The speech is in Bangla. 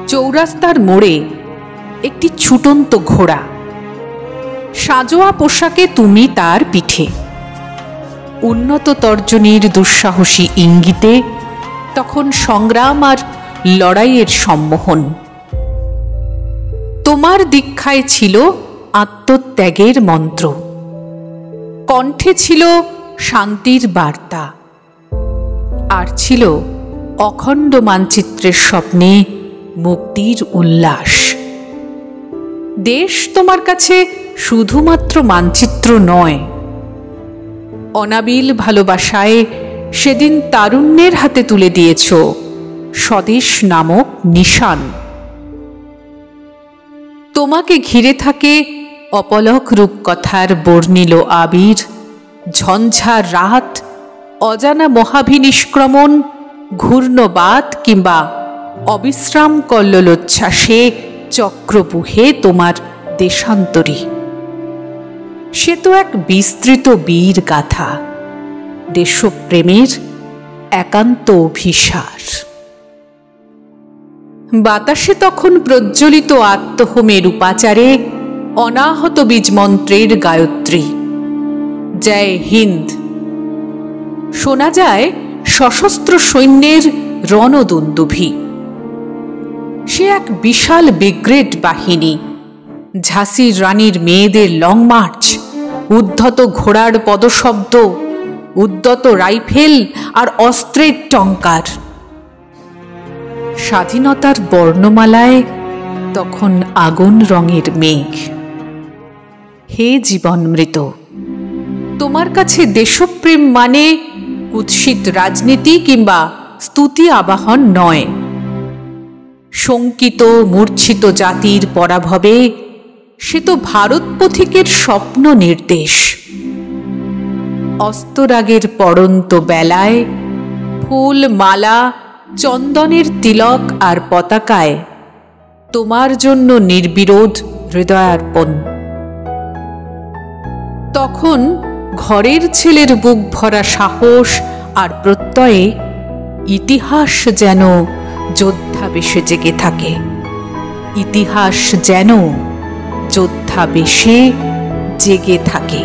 চৌরাস্তার মোড়ে একটি ছুটন্ত ঘোড়া, সাজোয়া পোশাকে তুমি তার পিঠে। উন্নত তর্জনীর দুঃসাহসী ইঙ্গিতে তখন সংগ্রাম আর লড়াইয়ের সম্মোহন। তোমার দীক্ষায় ছিল আত্মত্যাগের মন্ত্র, কণ্ঠে ছিল শান্তির বার্তা, আর ছিল অখণ্ড মানচিত্রের স্বপ্নে মুক্তির উল্লাস। দেশ তোমার কাছে শুধুমাত্র মানচিত্র নয়, অনাবিল ভালোবাসায় সেদিন তারুণ্যের হাতে তুলে দিয়েছ স্বদেশ নামক নিশান। তোমাকে ঘিরে থাকে অপলক রূপকথার বর্ণিল আবির, ঝঞ্ঝার রাত, অজানা মহাভিনিষ্ক্রমণ, ঘূর্ণবাত কিংবা অবিশ্রাম কল্লোলোচ্ছ্বাসে চক্রবুহে তোমার দেশান্তরী। সে তো এক বিস্তৃত বীর গাথা, দেশপ্রেমের একান্ত অভিসার। বাতাসে তখন প্রজ্বলিত আত্মহোমের উপাচারে অনাহত বীজমন্ত্রের গায়ত্রী, জয় হিন্দ। শোনা যায় সশস্ত্র সৈন্যের রণদুন্দুভি। সে এক বিশাল ব্রিগেড বাহিনী, ঝাঁসির রানীর মেয়েদের লং মার্চ, উদ্ধত ঘোড়ার পদশব্দ, উদ্যত রাইফেল আর অস্ত্রের টঙ্কার। স্বাধীনতার বর্ণমালায় তখন আগুন রঙের মেঘ। হে জীবনমৃত, তোমার কাছে দেশপ্রেম মানে কুৎসিত রাজনীতি কিংবা স্তুতি আবাহন নয়। শঙ্কিত মূর্ছিত জাতির পরাভবে সে তো ভারত পথিকের স্বপ্ন নির্দেশ। অস্তরাগের পড়ন্ত বেলায় ফুল, মালা, চন্দনের তিলক আর পতাকায় তোমার জন্য নির্বিরোধ হৃদয়ার্পণ। তখন ঘরের ছেলের বুক ভরা সাহস আর প্রত্যয়ে ইতিহাস যেন যোদ্ধা বেশে জেগে থাকে। ইতিহাস যেন যোদ্ধা বেশে জেগে থাকে।